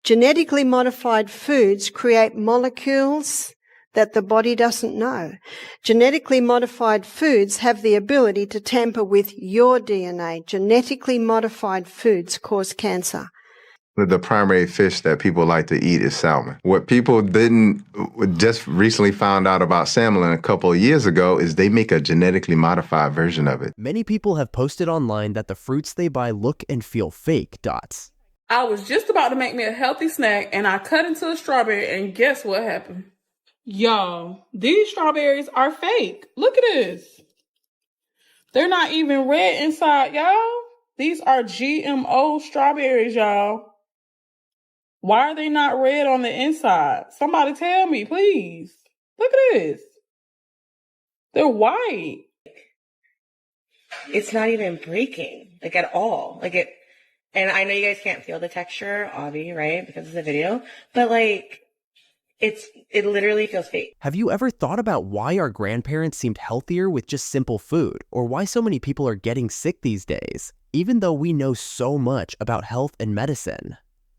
Genetically modified foods create molecules that the body doesn't know. Genetically modified foods have the ability to tamper with your DNA. Genetically modified foods cause cancer. The primary fish that people like to eat is salmon. What people didn't just recently found out about salmon a couple of years ago is they make a genetically modified version of it. Many people have posted online that the fruits they buy look and feel fake. I was just about to make me a healthy snack and I cut into a strawberry and guess what happened? Y'all, these strawberries are fake. Look at this. They're not even red inside, y'all. These are GMO strawberries, y'all. Why are they not red on the inside? Somebody tell me, please. Look at this. They're white. It's not even breaking, like at all. Like it, and I know you guys can't feel the texture, Avi, right? Because it's a video, but like, it literally feels fake. Have you ever thought about why our grandparents seemed healthier with just simple food, or why so many people are getting sick these days, even though we know so much about health and medicine?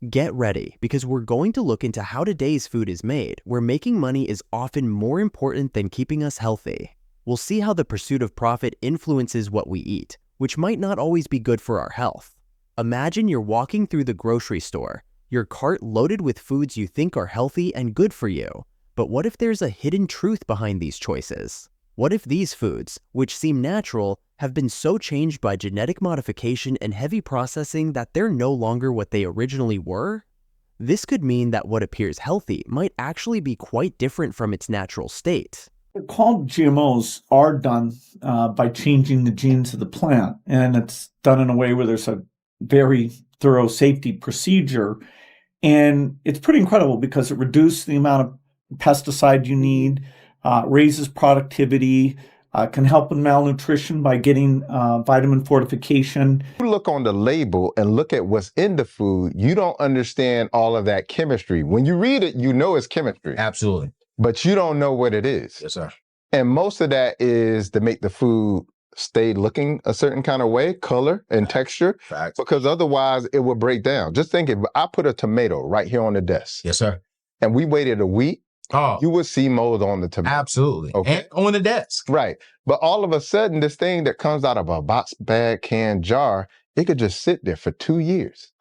Get ready, because we're going to look into how today's food is made, where making money is often more important than keeping us healthy. We'll see how the pursuit of profit influences what we eat, which might not always be good for our health. Imagine you're walking through the grocery store, your cart loaded with foods you think are healthy and good for you. But what if there's a hidden truth behind these choices? What if these foods, which seem natural, have been so changed by genetic modification and heavy processing that they're no longer what they originally were? This could mean that what appears healthy might actually be quite different from its natural state. They're called GMOs are done by changing the genes of the plant, and it's done in a way where there's a very thorough safety procedure. And it's pretty incredible because it reduces the amount of pesticide you need, raises productivity, can help with malnutrition by getting vitamin fortification. You look on the label and look at what's in the food, you don't understand all of that chemistry. When you read it, you know it's chemistry. Absolutely. But you don't know what it is. Yes, sir. And most of that is to make the food stay looking a certain kind of way, color and texture, Facts. because otherwise it will break down. Just think if I put a tomato right here on the desk. Yes, sir. And we waited a week, you would see mold on the tomato. Absolutely. Okay. And on the desk. Right. But all of a sudden, this thing that comes out of a box, bag, can, jar, it could just sit there for 2 years.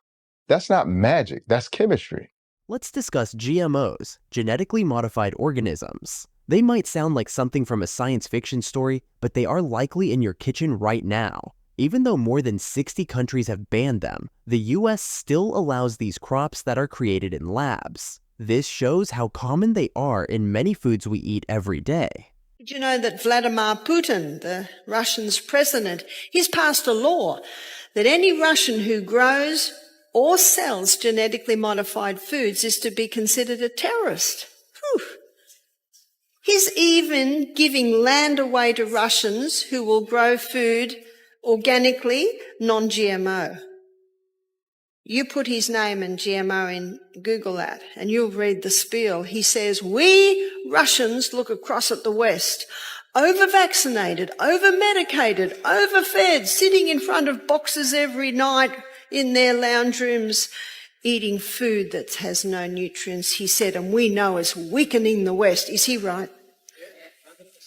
That's not magic. That's chemistry. Let's discuss GMOs, genetically modified organisms. They might sound like something from a science fiction story, but they are likely in your kitchen right now. Even though more than 60 countries have banned them, the US still allows these crops that are created in labs. This shows how common they are in many foods we eat every day. Did you know that Vladimir Putin, the Russian's president, he's passed a law that any Russian who grows or sells genetically modified foods is to be considered a terrorist? Whew. He's even giving land away to Russians who will grow food organically, non-GMO. You put his name and GMO in Google that, and you'll read the spiel. He says, we Russians look across at the West, over-vaccinated, over-medicated, overfed, sitting in front of boxes every night in their lounge rooms, eating food that has no nutrients, he said, and we know it's weakening the West. Is he right?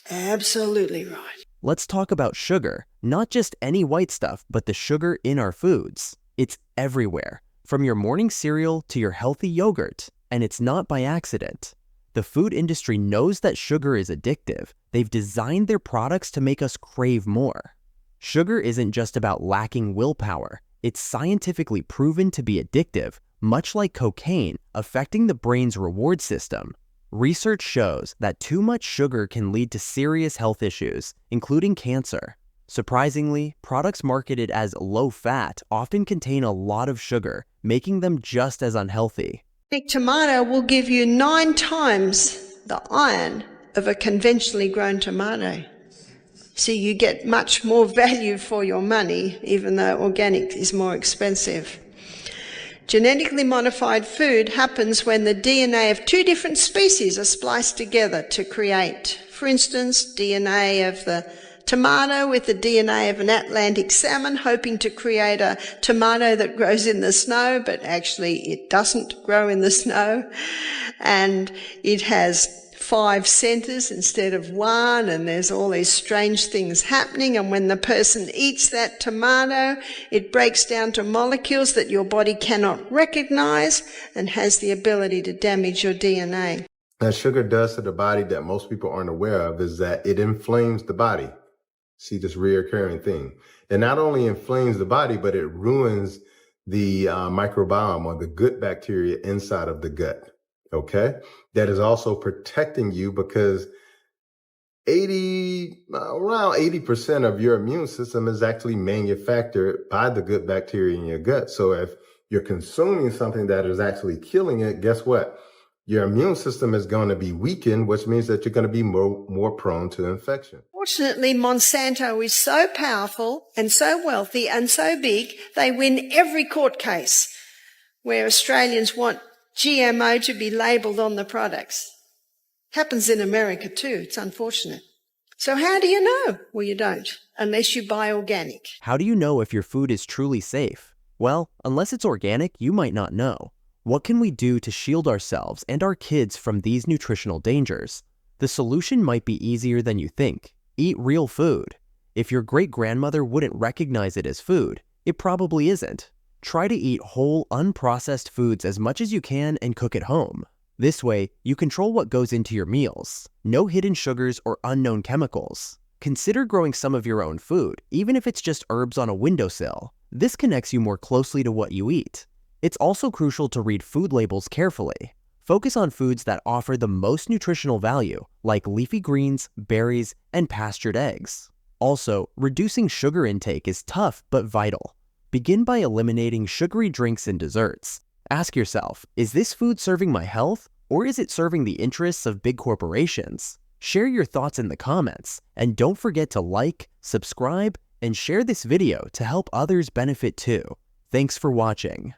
Absolutely right. Let's talk about sugar, not just any white stuff, but the sugar in our foods. It's everywhere, from your morning cereal to your healthy yogurt, and it's not by accident. The food industry knows that sugar is addictive. They've designed their products to make us crave more. Sugar isn't just about lacking willpower. It's scientifically proven to be addictive, much like cocaine, affecting the brain's reward system. Research shows that too much sugar can lead to serious health issues, including cancer. Surprisingly, products marketed as low-fat often contain a lot of sugar, making them just as unhealthy. A tomato will give you 9 times the iron of a conventionally grown tomato. So you get much more value for your money, even though organic is more expensive. Genetically modified food happens when the DNA of 2 different species are spliced together to create, for instance, DNA of the tomato with the DNA of an Atlantic salmon, hoping to create a tomato that grows in the snow, but actually it doesn't grow in the snow. And it has 5 centers instead of 1, and there's all these strange things happening. And when the person eats that tomato, it breaks down to molecules that your body cannot recognize and has the ability to damage your DNA. That sugar does to the body that most people aren't aware of is that it inflames the body. See this reoccurring thing. It not only inflames the body, but it ruins the microbiome or the good bacteria inside of the gut. Okay. That is also protecting you because around 80% of your immune system is actually manufactured by the good bacteria in your gut. So if you're consuming something that is actually killing it, guess what? Your immune system is going to be weakened, which means that you're going to be more prone to infection. Fortunately, Monsanto is so powerful and so wealthy and so big, they win every court case where Australians want GMO to be labelled on the products. Happens in America too. It's unfortunate. So how do you know? Well, you don't, unless you buy organic. How do you know if your food is truly safe? Well, unless it's organic, you might not know. What can we do to shield ourselves and our kids from these nutritional dangers? The solution might be easier than you think. Eat real food. If your great-grandmother wouldn't recognize it as food, it probably isn't. Try to eat whole, unprocessed foods as much as you can and cook at home. This way, you control what goes into your meals. No hidden sugars or unknown chemicals. Consider growing some of your own food, even if it's just herbs on a windowsill. This connects you more closely to what you eat. It's also crucial to read food labels carefully. Focus on foods that offer the most nutritional value, like leafy greens, berries, and pastured eggs. Also, reducing sugar intake is tough but vital. Begin by eliminating sugary drinks and desserts. Ask yourself, is this food serving my health, or is it serving the interests of big corporations? Share your thoughts in the comments, and don't forget to like, subscribe, and share this video to help others benefit too. Thanks for watching.